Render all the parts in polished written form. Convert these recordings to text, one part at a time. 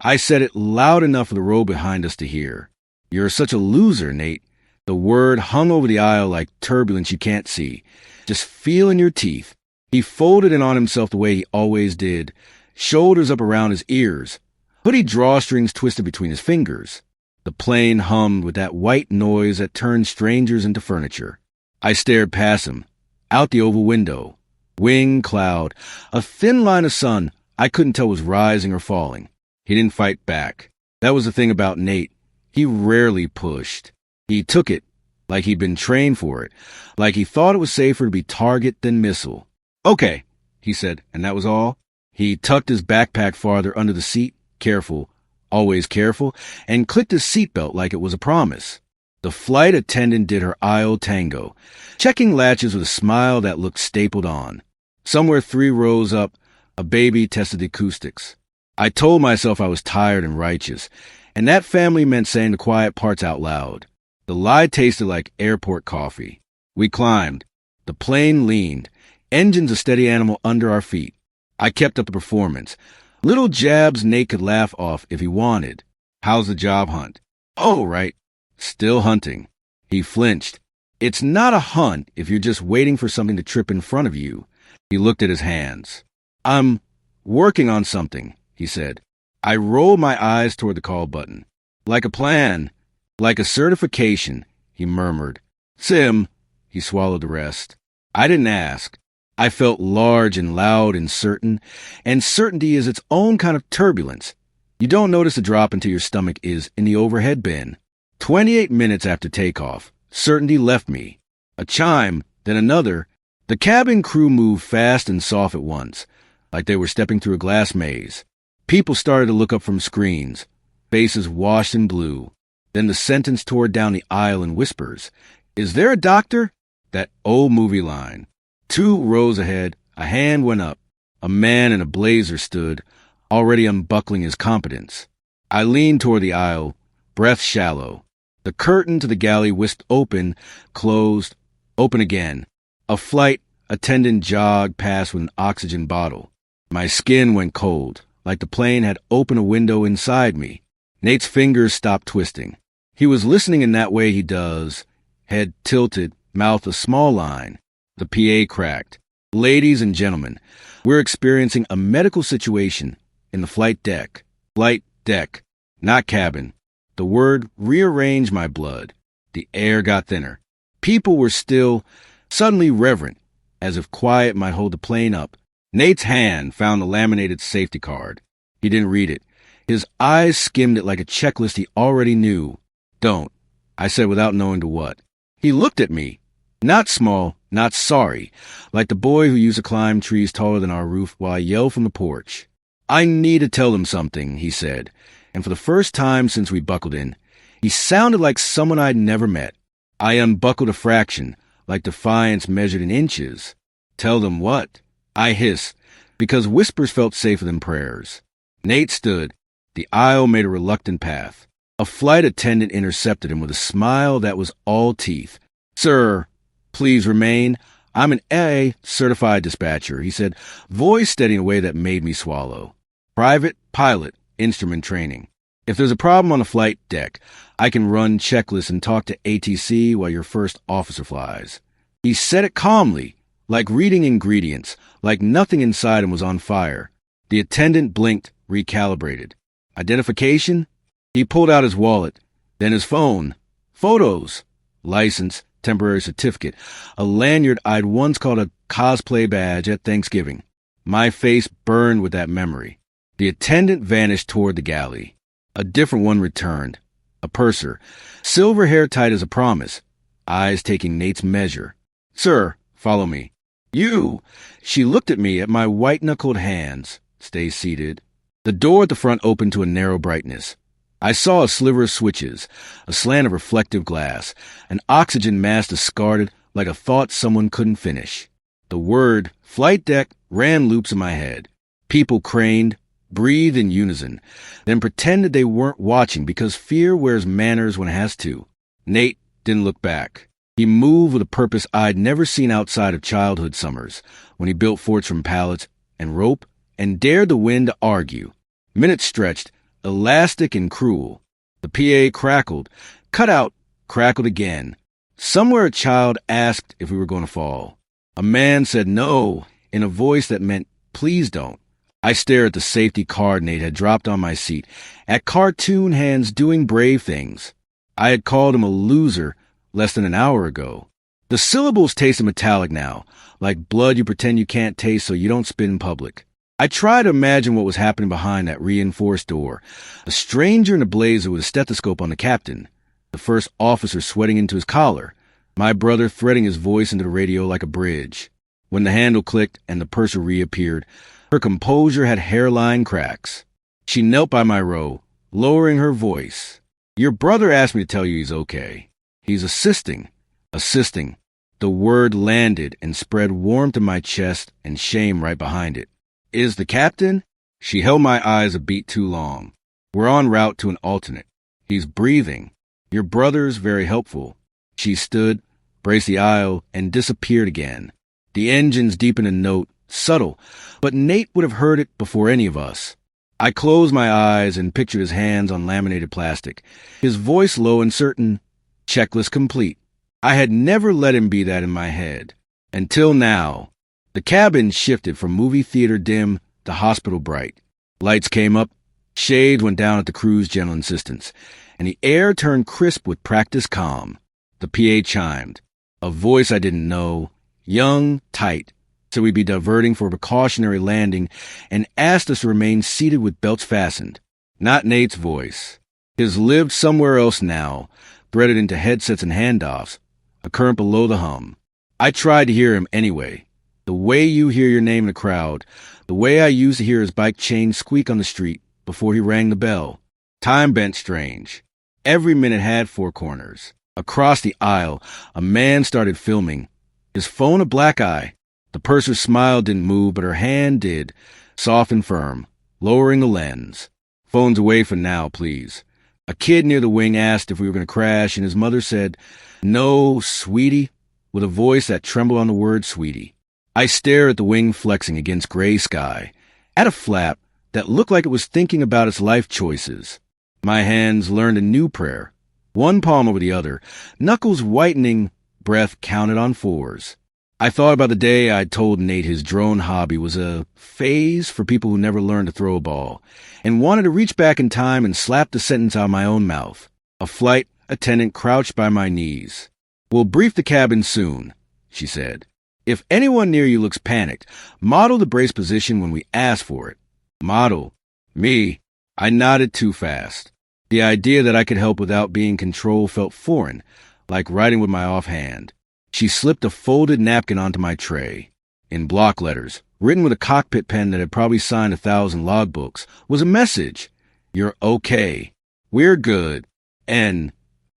I said it loud enough for the row behind us to hear. You're such a loser, Nate. The word hung over the aisle like turbulence you can't see. Just feel in your teeth. He folded in on himself the way he always did, shoulders up around his ears, hoodie drawstrings twisted between his fingers. The plane hummed with that white noise that turned strangers into furniture. I stared past him, out the oval window. Wing, cloud, a thin line of sun I couldn't tell was rising or falling. He didn't fight back. That was the thing about Nate. He rarely pushed. He took it, like he'd been trained for it, like he thought it was safer to be target than missile. Okay, he said, and that was all. He tucked his backpack farther under the seat, careful, always careful, and clicked his seatbelt like it was a promise. The flight attendant did her aisle tango, checking latches with a smile that looked stapled on. Somewhere 3 rows up, a baby tested the acoustics. I told myself I was tired and righteous, and that family meant saying the quiet parts out loud. The lie tasted like airport coffee. We climbed. The plane leaned, engines a steady animal under our feet. I kept up the performance. Little jabs Nate could laugh off if he wanted. How's the job hunt? Oh, right. Still hunting. He flinched. It's not a hunt if you're just waiting for something to trip in front of you. He looked at his hands. I'm working on something, he said. I rolled my eyes toward the call button. Like a plan. Like a certification, he murmured. Sim, he swallowed the rest. I didn't ask. I felt large and loud and certain, and certainty is its own kind of turbulence. You don't notice the drop until your stomach is in the overhead bin. 28 minutes after takeoff, certainty left me. A chime, then another. The cabin crew moved fast and soft at once, like they were stepping through a glass maze. People started to look up from screens, faces washed in blue. Then the sentence tore down the aisle in whispers. Is there a doctor? That old movie line. 2 rows ahead, a hand went up. A man in a blazer stood, already unbuckling his competence. I leaned toward the aisle, breath shallow. The curtain to the galley whisked open, closed, open again. A flight attendant jogged past with an oxygen bottle. My skin went cold, like the plane had opened a window inside me. Nate's fingers stopped twisting. He was listening in that way he does, head tilted, mouth a small line. The PA cracked. Ladies and gentlemen, we're experiencing a medical situation in the flight deck. Flight deck, not cabin. The word rearranged my blood. The air got thinner. People were still, suddenly reverent, as if quiet might hold the plane up. Nate's hand found the laminated safety card. He didn't read it. His eyes skimmed it like a checklist he already knew. Don't, I said without knowing to what. He looked at me. Not small, not sorry, like the boy who used to climb trees taller than our roof while I yelled from the porch. I need to tell them something, he said, and for the first time since we buckled in, he sounded like someone I'd never met. I unbuckled a fraction, like defiance measured in inches. Tell them what? I hissed, because whispers felt safer than prayers. Nate stood. The aisle made a reluctant path. A flight attendant intercepted him with a smile that was all teeth. Sir, please remain. I'm an A certified dispatcher, he said, voice steady in a way that made me swallow. Private pilot, instrument training. If there's a problem on the flight deck, I can run checklists and talk to ATC while your first officer flies. He said it calmly, like reading ingredients, like nothing inside him was on fire. The attendant blinked, recalibrated. Identification? He pulled out his wallet, then his phone. Photos. License, temporary certificate, a lanyard I'd once called a cosplay badge at Thanksgiving. My face burned with that memory. The attendant vanished toward the galley. A different one returned. A purser, silver hair tight as a promise, eyes taking Nate's measure. Sir, follow me. You! She looked at me, at my white-knuckled hands. Stay seated. The door at the front opened to a narrow brightness. I saw a sliver of switches, a slant of reflective glass, an oxygen mask discarded like a thought someone couldn't finish. The word flight deck ran loops in my head. People craned, breathed in unison, then pretended they weren't watching because fear wears manners when it has to. Nate didn't look back. He moved with a purpose I'd never seen outside of childhood summers, when he built forts from pallets and rope and dared the wind to argue. Minutes stretched, elastic and cruel. The PA crackled, cut out, crackled again. Somewhere a child asked if we were going to fall. A man said no in a voice that meant, please don't. I stared at the safety card Nate had dropped on my seat, at cartoon hands doing brave things. I had called him a loser less than an hour ago. The syllables tasted metallic now, like blood you pretend you can't taste so you don't spit in public. I tried to imagine what was happening behind that reinforced door. A stranger in a blazer with a stethoscope on the captain. The first officer sweating into his collar. My brother threading his voice into the radio like a bridge. When the handle clicked and the purser reappeared, her composure had hairline cracks. She knelt by my row, lowering her voice. Your brother asked me to tell you he's okay. He's assisting. Assisting. The word landed and spread warmth in my chest and shame right behind it. Is the captain? She held my eyes a beat too long. We're en route to an alternate. He's breathing. Your brother's very helpful. She stood, braced the aisle, and disappeared again. The engines deepened a note, subtle, but Nate would have heard it before any of us. I closed my eyes and pictured his hands on laminated plastic, his voice low and certain, checklist complete. I had never let him be that in my head. Until now. The cabin shifted from movie theater dim to hospital bright. Lights came up, shades went down at the crew's gentle insistence, and the air turned crisp with practiced calm. The PA chimed. A voice I didn't know, young, tight, said we'd be diverting for a precautionary landing and asked us to remain seated with belts fastened. Not Nate's voice. His lived somewhere else now, threaded into headsets and handoffs, a current below the hum. I tried to hear him anyway. The way you hear your name in a crowd, the way I used to hear his bike chain squeak on the street before he rang the bell. Time bent strange. Every minute had four corners. Across the aisle, a man started filming. His phone a black eye. The purser's smile didn't move, but her hand did, soft and firm, lowering the lens. Phone's away for now, please. A kid near the wing asked if we were going to crash, and his mother said, no, sweetie, with a voice that trembled on the word sweetie. I stared at the wing flexing against gray sky, at a flap that looked like it was thinking about its life choices. My hands learned a new prayer, one palm over the other, knuckles whitening, breath counted on fours. I thought about the day I'd told Nate his drone hobby was a phase for people who never learned to throw a ball, and wanted to reach back in time and slap the sentence out of my own mouth. A flight attendant crouched by my knees. We'll brief the cabin soon, she said. If anyone near you looks panicked, model the brace position when we ask for it. Model. Me. I nodded too fast. The idea that I could help without being controlled felt foreign, like writing with my offhand. She slipped a folded napkin onto my tray. In block letters, written with a cockpit pen that had probably signed 1,000 logbooks, was a message. You're okay. We're good. N.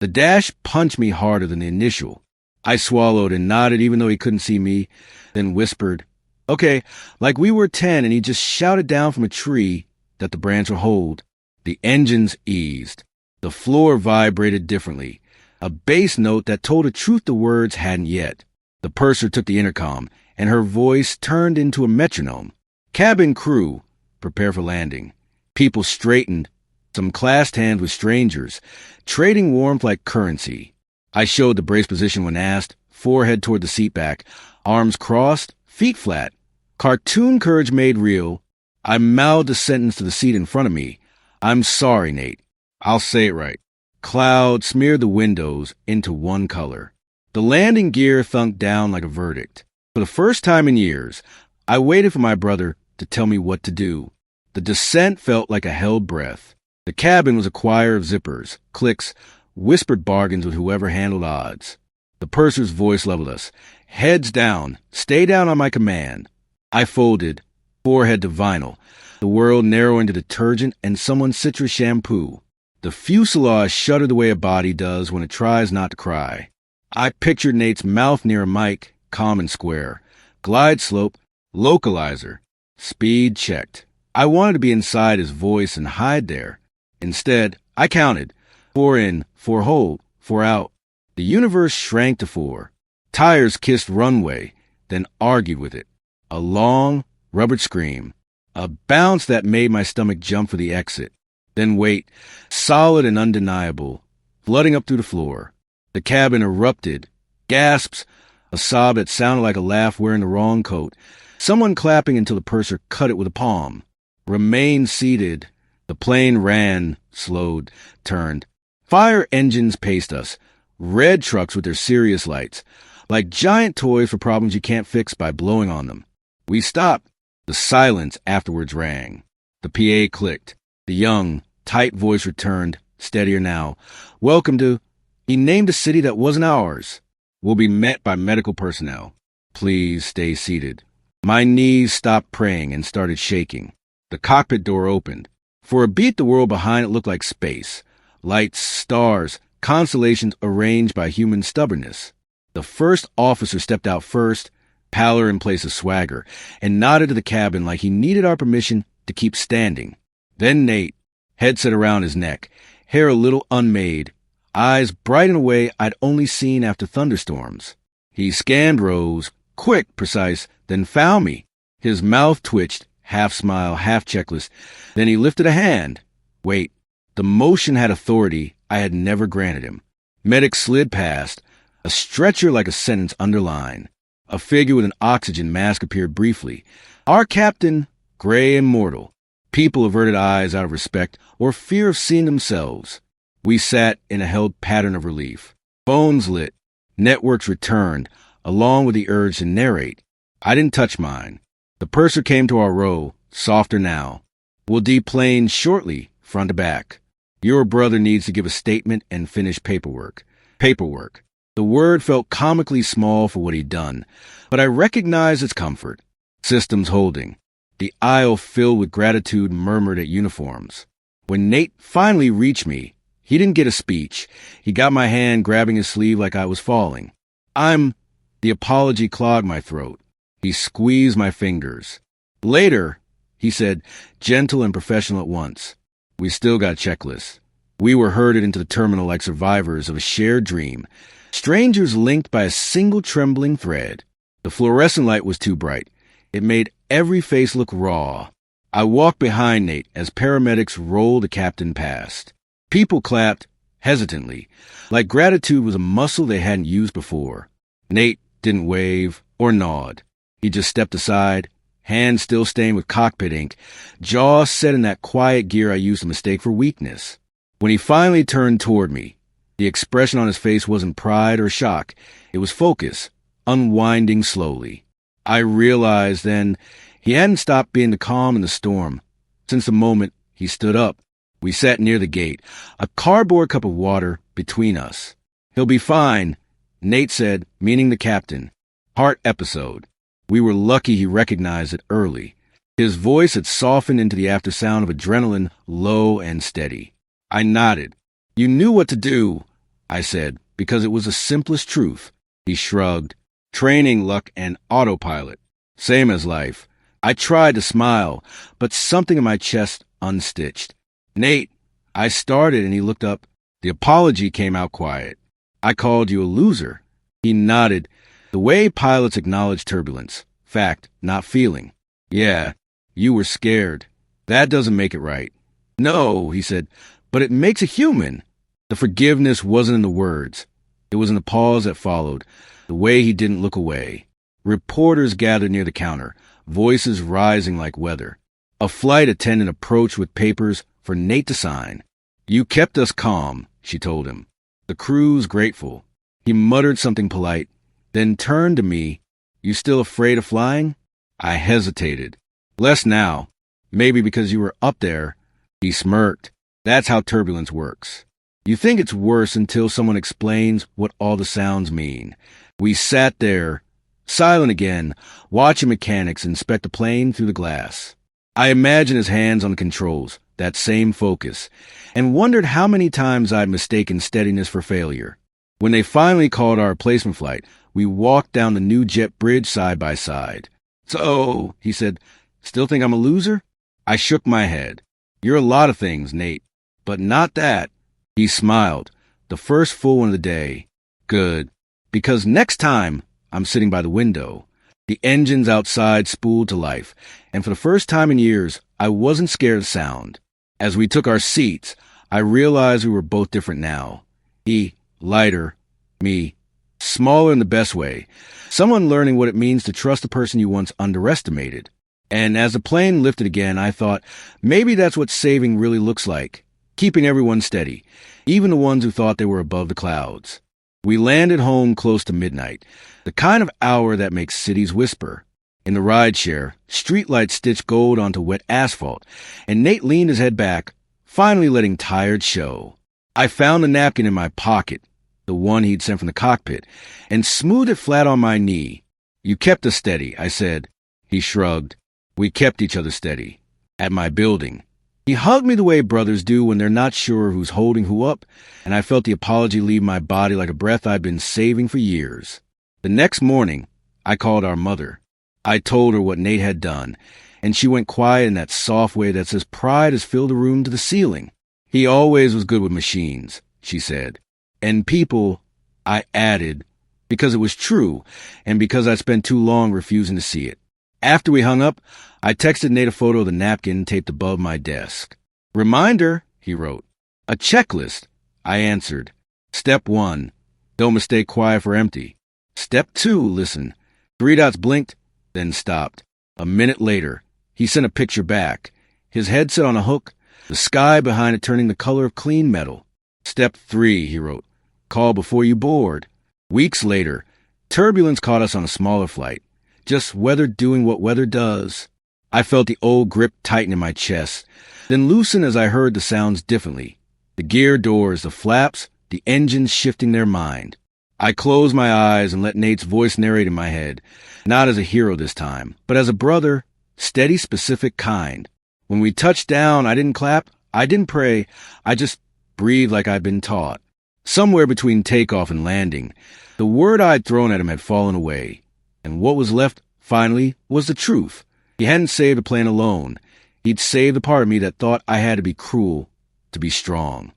The dash punched me harder than the initial. I swallowed and nodded even though he couldn't see me, then whispered, okay, like we were 10 and he just shouted down from a tree that the branch would hold. The engines eased. The floor vibrated differently, a bass note that told a truth the words hadn't yet. The purser took the intercom, and her voice turned into a metronome. Cabin crew, prepare for landing. People straightened, some clasped hands with strangers, trading warmth like currency. I showed the brace position when asked, forehead toward the seat back, arms crossed, feet flat. Cartoon courage made real. I mouthed a sentence to the seat in front of me. I'm sorry, Nate. I'll say it right. Cloud smeared the windows into one color. The landing gear thunked down like a verdict. For the first time in years, I waited for my brother to tell me what to do. The descent felt like a held breath. The cabin was a choir of zippers, clicks, whispered bargains with whoever handled odds. The purser's voice leveled us. Heads down. Stay down on my command. I folded, forehead to vinyl, the world narrowing to detergent and someone's citrus shampoo. The fuselage shuddered the way a body does when it tries not to cry. I pictured Nate's mouth near a mic, calm and square. Glide slope, localizer. Speed checked. I wanted to be inside his voice and hide there. Instead, I counted. 4 in, 4 hold, 4 out. The universe shrank to 4. Tires kissed runway, then argued with it. A long, rubbered scream. A bounce that made my stomach jump for the exit. Then weight, solid and undeniable, flooding up through the floor. The cabin erupted. Gasps, a sob that sounded like a laugh wearing the wrong coat. Someone clapping until the purser cut it with a palm. Remain seated. The plane ran, slowed, turned. Fire engines paced us. Red trucks with their serious lights, like giant toys for problems you can't fix by blowing on them. We stopped. The silence afterwards rang. The PA clicked. The young, tight voice returned, steadier now. Welcome to... He named a city that wasn't ours. We'll be met by medical personnel. Please stay seated. My knees stopped praying and started shaking. The cockpit door opened. For a beat, the world behind it looked like space. Lights, stars, constellations arranged by human stubbornness. The first officer stepped out first, pallor in place of swagger, and nodded to the cabin like he needed our permission to keep standing. Then Nate, headset around his neck, hair a little unmade, eyes bright in a way I'd only seen after thunderstorms. He scanned Rose, quick, precise, then found me. His mouth twitched, half smile, half checklist. Then he lifted a hand. Wait, the motion had authority I had never granted him. Medic slid past, a stretcher like a sentence underlined. A figure with an oxygen mask appeared briefly. Our captain, gray and mortal. People averted eyes out of respect or fear of seeing themselves. We sat in a held pattern of relief. Phones lit. Networks returned, along with the urge to narrate. I didn't touch mine. The purser came to our row, softer now. We'll deplane shortly, front to back. Your brother needs to give a statement and finish paperwork. Paperwork. The word felt comically small for what he'd done, but I recognized its comfort. Systems holding. The aisle filled with gratitude murmured at uniforms. When Nate finally reached me, he didn't get a speech. He got my hand grabbing his sleeve like I was falling. The apology clogged my throat. He squeezed my fingers. Later, he said, gentle and professional at once. We still got checklists. We were herded into the terminal like survivors of a shared dream. Strangers linked by a single trembling thread. The fluorescent light was too bright. It made every face look raw. I walked behind Nate as paramedics rolled the captain past. People clapped, hesitantly, like gratitude was a muscle they hadn't used before. Nate didn't wave or nod. He just stepped aside, hands still stained with cockpit ink, jaw set in that quiet gear I used to mistake for weakness. When he finally turned toward me, the expression on his face wasn't pride or shock. It was focus, unwinding slowly. I realized then he hadn't stopped being the calm in the storm. Since the moment he stood up, we sat near the gate, a cardboard cup of water between us. He'll be fine, Nate said, meaning the captain. Heart episode. We were lucky he recognized it early. His voice had softened into the aftersound of adrenaline, low and steady. I nodded. You knew what to do, I said, because it was the simplest truth. He shrugged. Training, luck, and autopilot. Same as life. I tried to smile, but something in my chest unstitched. Nate, I started, and he looked up. The apology came out quiet. I called you a loser. He nodded, the way pilots acknowledge turbulence. Fact, not feeling. Yeah, you were scared. That doesn't make it right. No, he said, but it makes it human. The forgiveness wasn't in the words. It was in the pause that followed, the way he didn't look away. Reporters gathered near the counter, voices rising like weather. A flight attendant approached with papers for Nate to sign. You kept us calm, she told him. The crew's grateful. He muttered something polite, then turned to me. You still afraid of flying? I hesitated. Less now. Maybe because you were up there. He smirked. That's how turbulence works. You think it's worse until someone explains what all the sounds mean. We sat there, silent again, watching mechanics inspect the plane through the glass. I imagined his hands on the controls, that same focus, and wondered how many times I'd mistaken steadiness for failure. When they finally called our replacement flight, we walked down the new jet bridge side by side. So, he said, still think I'm a loser? I shook my head. You're a lot of things, Nate, but not that. He smiled, the first full one of the day. Good, because next time I'm sitting by the window. The engines outside spooled to life, and for the first time in years, I wasn't scared of sound. As we took our seats, I realized we were both different now. He, lighter, me, smaller in the best way. Someone learning what it means to trust a person you once underestimated. And as the plane lifted again, I thought, maybe that's what saving really looks like. Keeping everyone steady, even the ones who thought they were above the clouds. We landed home close to midnight, the kind of hour that makes cities whisper. In the rideshare, streetlights stitched gold onto wet asphalt, and Nate leaned his head back, finally letting tired show. I found the napkin in my pocket, the one he'd sent from the cockpit, and smoothed it flat on my knee. You kept us steady, I said. He shrugged. We kept each other steady. At my building. He hugged me the way brothers do when they're not sure who's holding who up, and I felt the apology leave my body like a breath I'd been saving for years. The next morning, I called our mother. I told her what Nate had done, and she went quiet in that soft way that says pride has filled the room to the ceiling. He always was good with machines, she said. And people, I added, because it was true, and because I spent too long refusing to see it. After we hung up, I texted Nate a photo of the napkin taped above my desk. Reminder, he wrote. A checklist, I answered. Step 1, don't mistake quiet for empty. Step 2, listen. 3 dots blinked, then stopped. A minute later, he sent a picture back. His headset on a hook, the sky behind it turning the color of clean metal. Step 3, he wrote. Call before you board. Weeks later, turbulence caught us on a smaller flight. Just weather doing what weather does. I felt the old grip tighten in my chest, then loosen as I heard the sounds differently. The gear doors, the flaps, the engines shifting their mind. I closed my eyes and let Nate's voice narrate in my head, not as a hero this time, but as a brother, steady, specific kind. When we touched down, I didn't clap, I didn't pray, I just breathed like I'd been taught. Somewhere between takeoff and landing, the word I'd thrown at him had fallen away, and what was left, finally, was the truth. He hadn't saved the plane alone. He'd saved the part of me that thought I had to be cruel to be strong.